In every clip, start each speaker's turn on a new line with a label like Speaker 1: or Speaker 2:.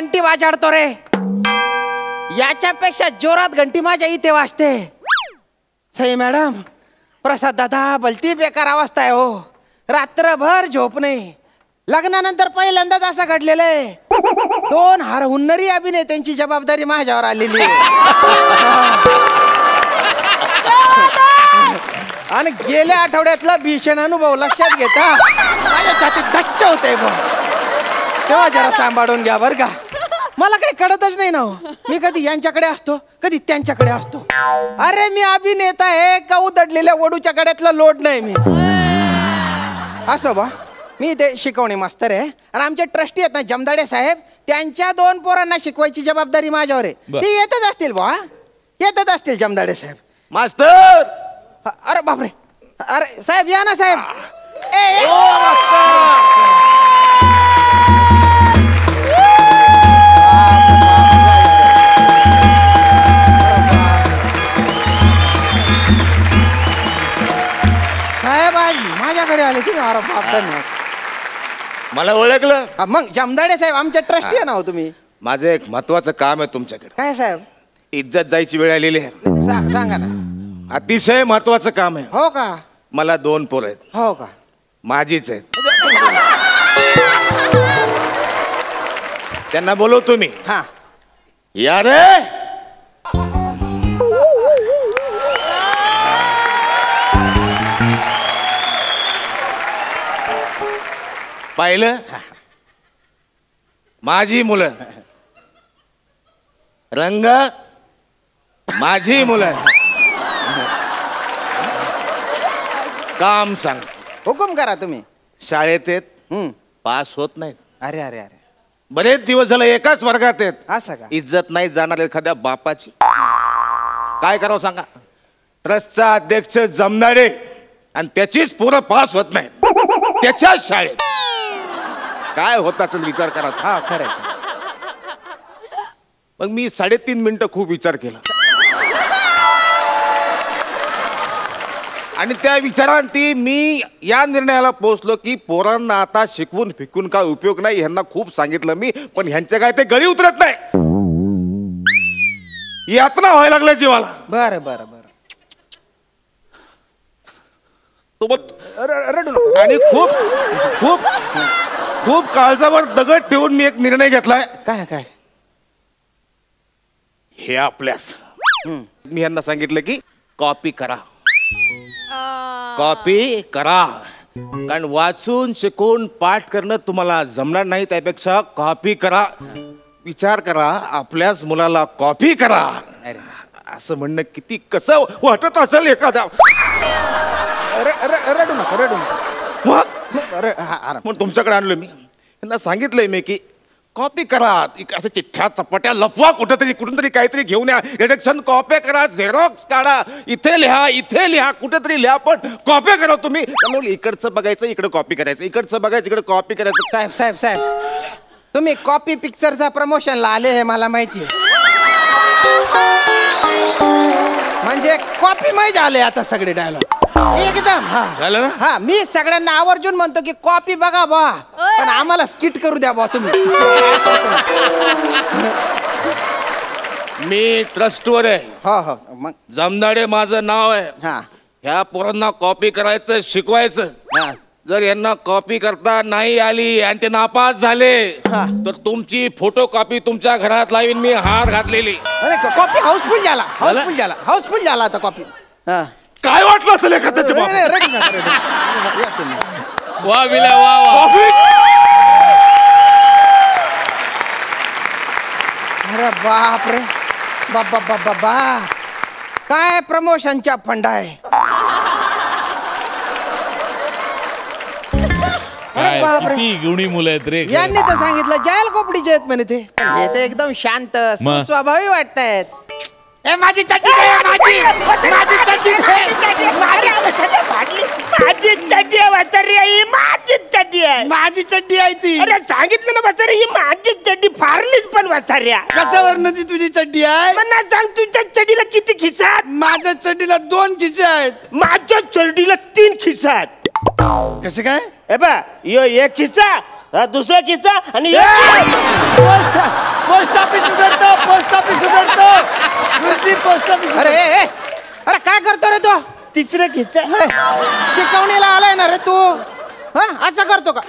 Speaker 1: घंटी वाजाडतो रे. याच्यापेक्षा जोरात घंटी माझ्या इथे वाजते. सई मॅडम, प्रसाद दादा, भलती बेकार अवस्था आहे हो. रात्रभर झोप नाही. लग्नानंतर पहिल्यांदाच असं घडलेलं आहे. 2 हुन्नरी अभिनेत्यांची जबाबदारी माझ्यावर आलेली आहे. आणि गेल्या आठवड्यातला भीषण अनुभव लक्षात घेता माझ्या छातीत धस्स होते. तेव्हा जरा सांभाळून घ्या बरं का. मला काही कळतच नाही ना हो. मी कधी यांच्याकडे असतो, कधी त्यांच्याकडे असतो. अरे मी अभिनेता आहे का उदडलेल्या वडूच्या गड्यातला लोड नाही मी. असो बा, मी ते शिकवणे मास्तर आहे. आणि आमचे ट्रस्टी आहेत ना जमदाडे साहेब, त्यांच्या 2 पोरांना शिकवायची जबाबदारी माझ्यावर आहे. ते येतच असतील बा, येतच असतील जमदाडे साहेब.
Speaker 2: मास्तर,
Speaker 1: अरे बापरे, अरे साहेब या ना साहेब. साहेब आज माझ्याकडे आले तुम्ही. अरे बाप, धन्यवाद.
Speaker 2: मला ओळखलं?
Speaker 1: मग जमदाडे साहेब आमचे ट्रस्टी आहे ना हो तुम्ही.
Speaker 2: माझं एक महत्वाचं काम आहे तुमच्याकडे.
Speaker 1: काय साहेब?
Speaker 2: इज्जत जायची वेळ आलेली आहे.
Speaker 1: सांगा ना.
Speaker 2: अतिशय महत्वाचं काम आहे.
Speaker 1: हो का?
Speaker 2: मला 2 पोरं आहेत.
Speaker 1: हो का?
Speaker 2: माझीच आहेत. त्यांना बोलवतो मी.
Speaker 1: हा
Speaker 2: या रे. पाहिलं, माझी मुलं. रंग माझी मुलं. काम सांग.
Speaker 1: हुकुम करा तुम्ही.
Speaker 2: शाळेत आहेत, पास होत नाहीत.
Speaker 1: अरे अरे अरे,
Speaker 2: बरेच दिवस झाले एकाच वर्गात आहेत.
Speaker 1: असं का?
Speaker 2: इज्जत नाही जाणार एखाद्या बापाची. काय करावं सांगा. ट्रस्टचा अध्यक्ष जमनाडे आणि त्याचीच पोरं पास होत नाहीत त्याच्याच शाळेत. काय होत असेल विचार करा.
Speaker 1: हा खरं.
Speaker 2: मग मी 3.5 मिनिटं खूप विचार केला. आणि त्या विचारांती मी या निर्णयाला पोहोचलो की पोरांना आता शिकवून फिकून काय उपयोग नाही. ह्यांना खूप सांगितलं मी, पण ह्यांच्या काय ते गळी उतरत नाही. यातना व्हायला लागल्या जीवाला.
Speaker 1: बरं बरं बरं.
Speaker 2: सोबत
Speaker 1: रडू नका.
Speaker 2: आणि खूप खूप खूप काळजावर दगड ठेवून मी एक निर्णय घेतलाय.
Speaker 1: काय काय?
Speaker 2: हे आपल्यास मी यांना सांगितलं की कॉपी करा. कॉपी करा. कारण वाचून शिकून पाठ करणं तुम्हाला जमणार नाही. त्यापेक्षा कॉपी करा. विचार करा, आपल्याच मुलाला कॉपी करा असं म्हणणं किती कसं वाटत असेल एखाद्या.
Speaker 1: रडू नका रडू नका.
Speaker 2: मग तुमच्याकडे आणलं मी. यांना सांगितलंय मी की कॉपी करा. असं चिठ्ठ्या चपाट्या लपवा कुठंतरी, कुठून तरी काहीतरी घेऊन या. रिडक्शन कॉपी करा, झेरॉक्स काढा, इथे लिहा कुठेतरी लिहा, पण कॉपी करा तुम्ही. त्यामुळे इकडचं बघायचं इकडे कॉपी करायचं, इकडचं बघायचं इकडे कॉपी करायचं.
Speaker 1: साहेब साहेब साहेब, तुम्ही कॉपी पिक्चरचा प्रमोशनला आले हे मला माहिती. म्हणजे कॉपी मै झाले आता सगळे डायलॉग एकदम.
Speaker 2: झालं ना?
Speaker 1: हा, मी सगळ्यांना आवर्जून म्हणतो की कॉपी बघा बा, पण आम्हाला स्किट करू द्या बा तुम्ही.
Speaker 2: मी ट्रस्टवर आहे.
Speaker 1: हो हो. मग
Speaker 2: जमनाडे माझं नाव आहे.
Speaker 1: हा
Speaker 2: ह्या पोरांना कॉपी करायचं शिकवायचं. जर यांना कॉपी करता नाही आली आणि ते नापास झाले तर तुमची फोटो कॉपी तुमच्या घरात लावीन मी, हार घातलेली.
Speaker 1: अरे कॉपी हाऊसफुल झाला, हाऊसफुल झाला आता कॉपी.
Speaker 2: काय वाटलं असेल एखाद्याच्या
Speaker 3: वा विला वा वा.
Speaker 1: अरे बाप रे, बाबा बाबा बा, काय प्रमोशनच्या फंड आहे.
Speaker 3: काय किती गुणी मुलं आहेत रे.
Speaker 1: यांनी तर सांगितलं जायल कोपडीचे आहेत म्हणे ते. हे तर एकदम शांत सुस्वभावी वाटतायत.
Speaker 2: माझी चड्डी माझी चड्डी
Speaker 1: माझी चड्डी आहे ती.
Speaker 4: अरे सांगितलं ना बसारे, ही माझी चड्डी फारलीच पण बसाऱ्या.
Speaker 1: कशावर ती तुझी चड्डी आहे?
Speaker 4: मला सांग, तुझ्या चड्डीला किती खिसा आहेत?
Speaker 1: माझ्या चड्डीला 2 खिसे आहेत.
Speaker 4: माझ्या चड्डीला 3 खिसा आहेत.
Speaker 1: कसं काय?
Speaker 4: हे बा, यो 1 खिसा दुसरा किस्सा आणि
Speaker 1: पोस्ट ऑफिस उघडतो पोस्ट ऑफिस उघडतो गुरुजी पोस्ट ऑफिस. अरे अरे काय करतो रे तू?
Speaker 4: तिसरा किस्सा.
Speaker 1: शिकवणीला आलाय ना रे तू? हा असं करतो का?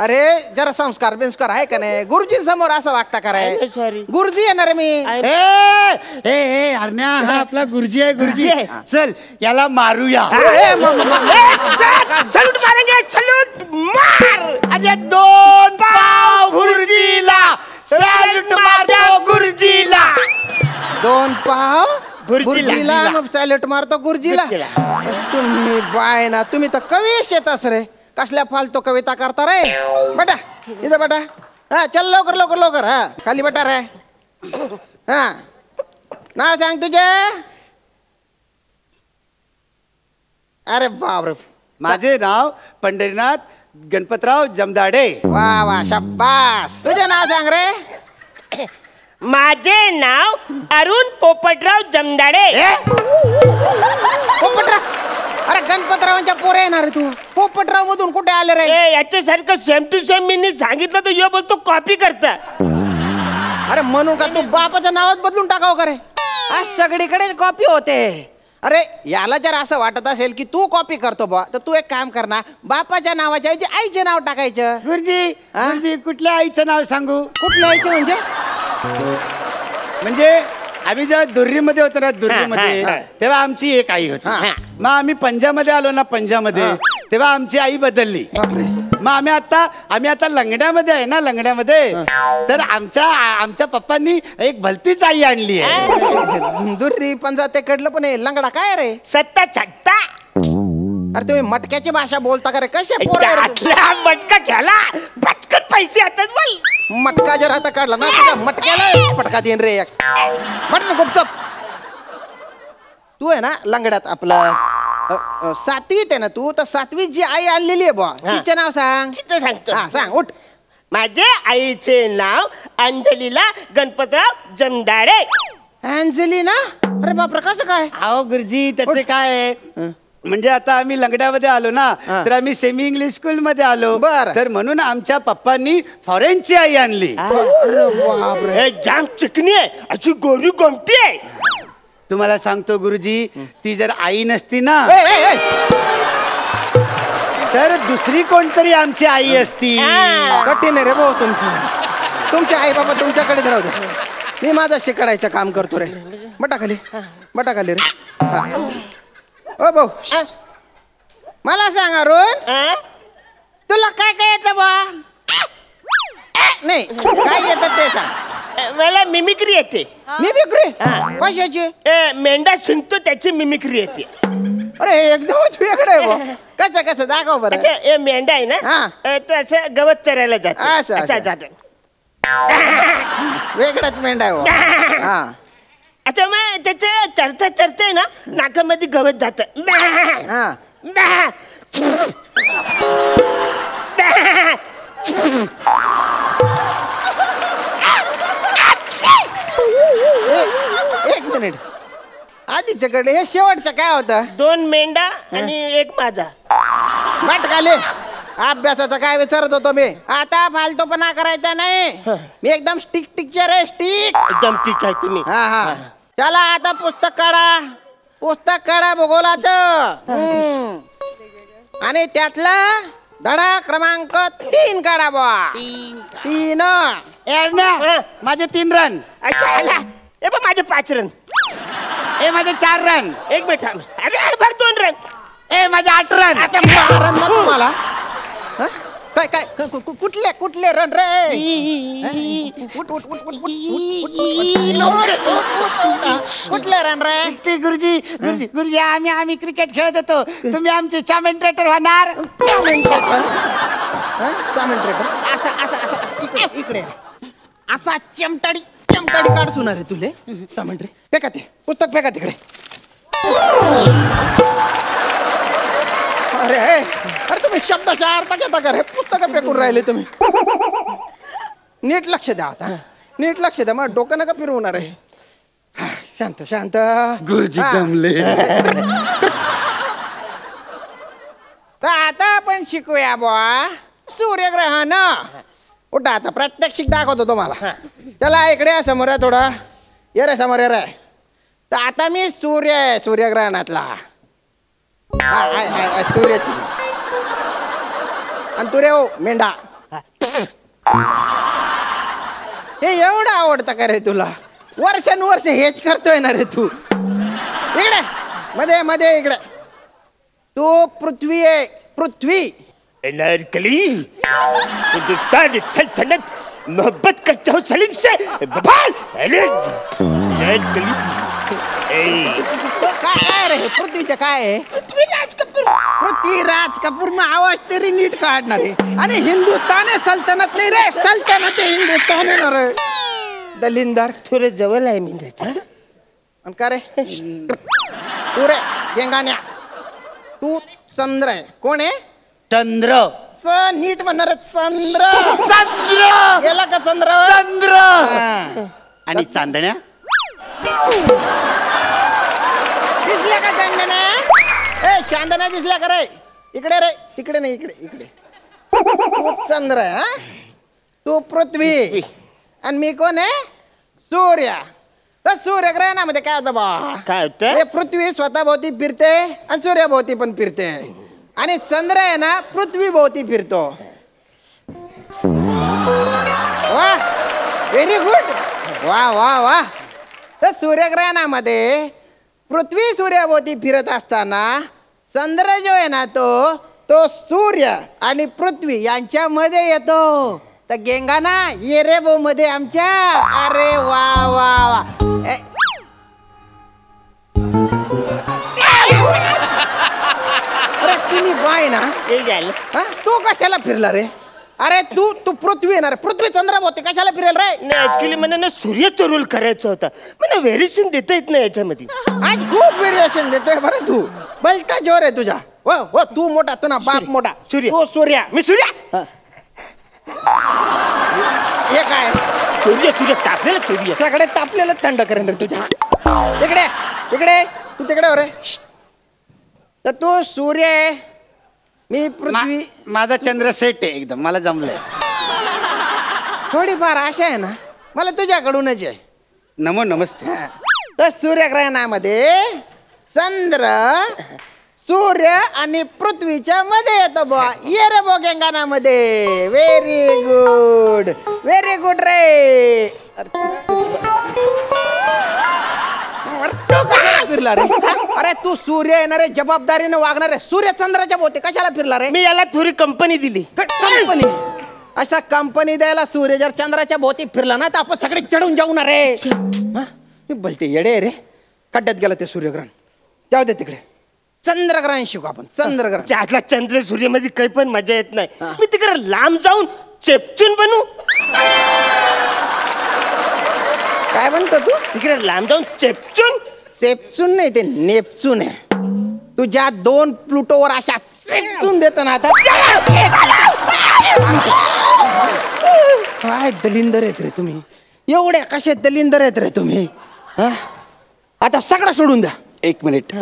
Speaker 1: अरे जरा संस्कार बिंस्कार आहे का नाही? गुरुजी समोर असं वागता कराय.
Speaker 4: सॉरी
Speaker 1: गुरुजी येणार मी.
Speaker 5: अरण्या हा आपला गुरुजी आहे गुरुजी. चल याला मारूया.
Speaker 4: सलूट मारेंगे सलूट मार.
Speaker 5: अरे 2 पाव गुरुजीला सॅल्यूट मारतो गुरुजीला.
Speaker 1: 2 पाव
Speaker 4: गुरुजीला.
Speaker 1: गुरुजीला मग सॅल्यूट मारतो गुरुजीला. तुम्ही बाय ना तुम्ही तर कवी शेतास रे. कसल्या फालतो कविता करता रे? बेटा इथं बेटा. हा चल लवकर लवकर लवकर. हा खाली बेटा रे. हा नाव सांग तुझे. अरे बापरे.
Speaker 5: माझे नाव पंढरीनाथ गणपतराव जमदाडे.
Speaker 1: वा वा शाबास. तुझे नाव सांग रे.
Speaker 4: माझे नाव अरुण पोपटराव जमदाडे.
Speaker 1: पोपटराव. अरे गणपतरावांच्या पोरे येणार रे तू. पोपटराव मधून कुठे आले रे?
Speaker 4: याच्यासारखं सेम टू सेम मी सांगितलं तर यो बोलतो कॉपी करता.
Speaker 1: अरे म्हणून का तू बापाचं नावच बदलून टाकाव का रे? आज सगळीकडे कॉपी होते. अरे याला जर असं वाटत असेल की तू कॉपी करतो बा तर तू एक काम कर ना. बापाच्या नावाच्या ऐवजी आईचे नाव टाकायचं.
Speaker 5: गुरुजी गुरुजी कुठल्या आईचं नाव सांगू?
Speaker 1: कुठल्या आईचे म्हणजे?
Speaker 5: म्हणजे आम्ही जेव्हा दुर्रीमध्ये होतो ना दुर्रीमध्ये तेव्हा आमची एक आई होती. मग आम्ही पंजाबमध्ये आलो ना पंजाबमध्ये तेव्हा आमची आई बदलली. मग आम्ही आता लंगड्यामध्ये आहे ना लंगड्यामध्ये. तर आमच्या पप्पांनी एक भलतीच आई आणली आहे.
Speaker 1: दुर्री पंजा ते कडलं पण हे लंगडा काय रे?
Speaker 4: सत्ता सत्ता.
Speaker 1: अरे तुम्ही मटक्याची भाषा बोलता का रे? कसे
Speaker 4: मटका घ्याला पटकन पैसे येतात बोल.
Speaker 1: मटका जर आता काढला ना तुझ्या मटक्याला पटका देईन रे. म्हटलं गुपचप. तू आहे ना लंगड्यात आपलं 7वीत आहे ना तू. तर 7वीत जी आई आणलेली आहे बुवा तिचे नाव सांग.
Speaker 4: सांगतो.
Speaker 1: हा सांग उठ.
Speaker 4: माझे आईचे नाव अंजलीला गणपतराव जमदाडे.
Speaker 1: अंजली ना? अरे बापरे कसं काय?
Speaker 5: अहो गुरुजी त्याचे काय आहे म्हणजे आता आम्ही लंगड्यामध्ये आलो ना तर आम्ही सेमी इंग्लिश स्कूल मध्ये आलो.
Speaker 1: बरं.
Speaker 5: तर म्हणून आमच्या पप्पांनी फॉरेनची आई आणली.
Speaker 4: हे जाम चिकनी आहे अशी गोरी गोमटी आहे.
Speaker 5: तुम्हाला सांगतो गुरुजी ती जर आई नसती ना तर दुसरी कोणतरी आमची आई असती.
Speaker 1: कठीण आहे रे भाऊ तुमचं. तुमचे आई बाबा तुमच्याकडे राहू दे. मी माझं शिकायचं काम करतो रे. बटा खाली रे. ओ भाऊ मला सांग अरुण तुला काय काय येतं बा? नाही काय येतं ते सांग.
Speaker 4: मला मिमिक्री येते.
Speaker 1: मिमिक्री? कशाची?
Speaker 4: मेंढा शिंकतो त्याची मिमिक्री येते.
Speaker 1: अरे एकदमच वेगळं आहे बा. कसं दाखव बरं.
Speaker 4: अच्छा मेंढा आहे ना तो असं गवत चरायला
Speaker 1: असं.
Speaker 4: जातो.
Speaker 1: वेगळाच मेंढा आहे बा. हा
Speaker 4: अच्छा मग त्याचे चरते ना नाकामध्ये गवत जात.
Speaker 1: एक मिनिट आधीच्याकडे हे शेवटचं काय होतं?
Speaker 4: 2 मेंढा आणि 1 माझा.
Speaker 1: बटकाले अभ्यासाचा काय विचारत होतो मी. आता फालतूपणा करायचा नाही. मी एकदम स्टिक टीचर आहे. स्टिक
Speaker 4: एकदम ठीक आहे तुम्ही.
Speaker 1: हा चला आता पुस्तक काढा भूगोलाचं. आणि त्यातला धडा क्रमांक 3 काढा बुवा. 3
Speaker 5: माझे 3 रन.
Speaker 4: अच्छा आला. ए बा माझे 5 रन.
Speaker 5: माझे 4 रन.
Speaker 4: एक मिनिट थांब. अरे भर 2 रन.
Speaker 5: माझे 8 रन.
Speaker 1: रन ना तुम्हाला? काय कुठले रन रे? कुठले रन रे?
Speaker 5: ते गुरुजी आम्ही क्रिकेट खेळत होतो. तुम्ही आमचे कॉमेंटेटर होणार.
Speaker 1: इकडे असा चमटाडी काढतो ना रे तुले. कॉमेंट्री फेका ते पुस्तक फेका तिकडे. अरे तुम्ही शब्दशः अर्थ घेता का रे? पुस्तकं फेकून राहिले तुम्ही. नीट लक्ष द्या आता. नीट लक्ष द्या. मग डोकं नका फिरवणार आहे. शांत
Speaker 5: गुरुजी दमले.
Speaker 1: तर आता आपण शिकूया बुवा सूर्यग्रहण उठा आता प्रात्यक्षिक दाखवतो तुम्हाला. चला इकडे या समोर आहे थोडा. ये रे समोर ये रे. तर आता मी सूर्य आहे सूर्यग्रहणातला. सूर्याची आणि तू रे हो मेंढा. हे एवढं आवडतं का रे तुला? वर्षानुवर्ष हेच करतोय ना रे तू. इकडे मध्ये मध्ये इकडे. तू पृथ्वी आहे पृथ्वी.
Speaker 4: अनारकली हिंदुस्तान सल्तनत मोहब्बत करता हूँ सलीम से. बवाल अनारकली.
Speaker 1: काय रे पृथ्वीचं काय आहे? पृथ्वीराज कपूर मग आवाज तरी नीट काढणार आहे. आणि हिंदुस्तान आहे सल्तनत नाही रे. सल्तनत आहे हिंदुस्तान आहे ना रे. दलिंदर
Speaker 4: थोडं जवळ आहे मी त्याच्या.
Speaker 1: आणि का रे तू रे गेंगाण्या तू चंद्र आहे. कोण आहे?
Speaker 5: चंद्र.
Speaker 1: नीट म्हणणार चंद्र.
Speaker 5: चंद्र
Speaker 1: गेला का चंद्र?
Speaker 5: चंद्र. आणि चांदण्या
Speaker 1: दिसल्या का चांदण्या? ए चांदण्या दिसल्या का रे? इकडे रे. तिकडे नाही इकडे इकडे. तू चंद्र आहे हा? तू पृथ्वी आणि मी कोण आहे? सूर्य. तर सूर्यग्रहणामध्ये काय होतं बा?
Speaker 4: काय होतं?
Speaker 1: हे पृथ्वी स्वतः भोवती फिरते आणि सूर्याभोवती पण फिरते. आणि चंद्र आहे ना पृथ्वी भोवती फिरतो. वा व्हेरी गुड. वा वा वा. तर सूर्यग्रहणामध्ये पृथ्वी सूर्याभोवती फिरत असताना चंद्र जो आहे ना तो सूर्य आणि पृथ्वी यांच्यामध्ये येतो. तर गेंगाना ये रे बो मध्ये आमच्या. अरे वा वा वा. अरे तुम्ही बाय ना.
Speaker 4: हे झालं.
Speaker 1: तू कशाला फिरला रे? अरे तू पृथ्वी येणार. पृथ्वी चंद्र होते कशाला फिरेल रे?
Speaker 4: नाही ऍक्च्युली मला ना सूर्याचा रोल करायचा होता. मला व्हेरिएशन देता येत नाही याच्यामध्ये.
Speaker 1: आज खूप व्हेरिएशन देतोय बरं तू. बलता जोर आहे तुझा. हो हो तू मोठा तू ना बाप मोठा.
Speaker 4: सूर्य.
Speaker 1: तू सूर्य.
Speaker 4: मी सूर्य.
Speaker 1: हे काय?
Speaker 4: सूर्य तापलेला सूर्य.
Speaker 1: सगळे तापलेलं थंड करेन रे तुझ्या. इकडे इकडे तू तिकडे हो रे. तर तू सूर्य आहे मी पृथ्वी.
Speaker 5: माझा चंद्र सेट आहे एकदम. मला जमलंय.
Speaker 1: थोडीफार आशा आहे ना मला तुझ्याकडूनच आहे.
Speaker 5: नमस्ते.
Speaker 1: तर सूर्यग्रहणामध्ये चंद्र सूर्य आणि पृथ्वीच्या मध्ये येतो बुवा. ये रे बो गेंगाणामध्ये. व्हेरी गुड व्हेरी गुड रे. तू कशाला फिरला रे? अरे तू सूर्य येणार रे जबाबदारीने वागणार रे. सूर्य चंद्राच्या भोवती कशाला फिरला रे?
Speaker 4: मी याला थोडी कंपनी दिली.
Speaker 1: कंपनी अशा कंपनी द्यायला सूर्य जर चंद्राच्या भोवती फिरला ना तर आपण सगळे चढून जाऊ ना रे. बोलते येडे रे. खड्ड्यात गेलं ते सूर्यग्रहण. जाऊ दे तिकडे. चंद्रग्रहण शिकू आपण. चंद्रग्रहण.
Speaker 4: त्यातला चंद्र सूर्यामध्ये काही पण मजा येत नाही. मी तिकडे लांब जाऊन चेपचून बनू.
Speaker 1: काय म्हणतो तू?
Speaker 4: तिकडे लांब जाऊन चेपचून.
Speaker 1: सेप्चून नाही ते नेपचून आहे. तुझ्या 2 प्लुटोवर अशा सेप्चून देतो ना आता. काय दलिंदर आहेत रे तुम्ही. एवढे कसे दलिंदर आहेत रे तुम्ही. आता सगळं सोडून द्या.
Speaker 5: 1 मिनिट.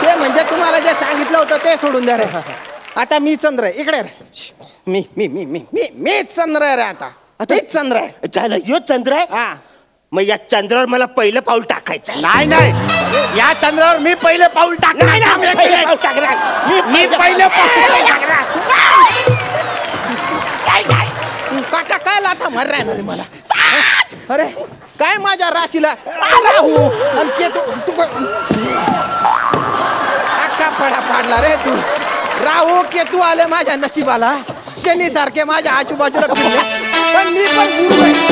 Speaker 1: ते म्हणजे तुम्हाला जे सांगितलं होतं ते सोडून द्या रे. आता मी चंद्र आहे. इकडे रे. मी चंद्र आहे रे. आता मीच चंद्र आहे.
Speaker 4: झालं यो चंद्र आहे.
Speaker 1: हा
Speaker 4: मग या चंद्रावर मला पहिलं पाऊल टाकायचं.
Speaker 5: नाही या चंद्रावर मी पहिलं पाऊल टाकणार.
Speaker 4: मी पहिलं
Speaker 1: काका काय लाथा मार राहणार रे मला. अरे काय माझ्या राशीला राहू आणि केतू. तू अख्खा पडा पाडला रे तू. राहू केतू आले माझ्या नशिबाला. शनी सारखे माझ्या आजूबाजूला फिरले. पण मी पण गुरु आहे.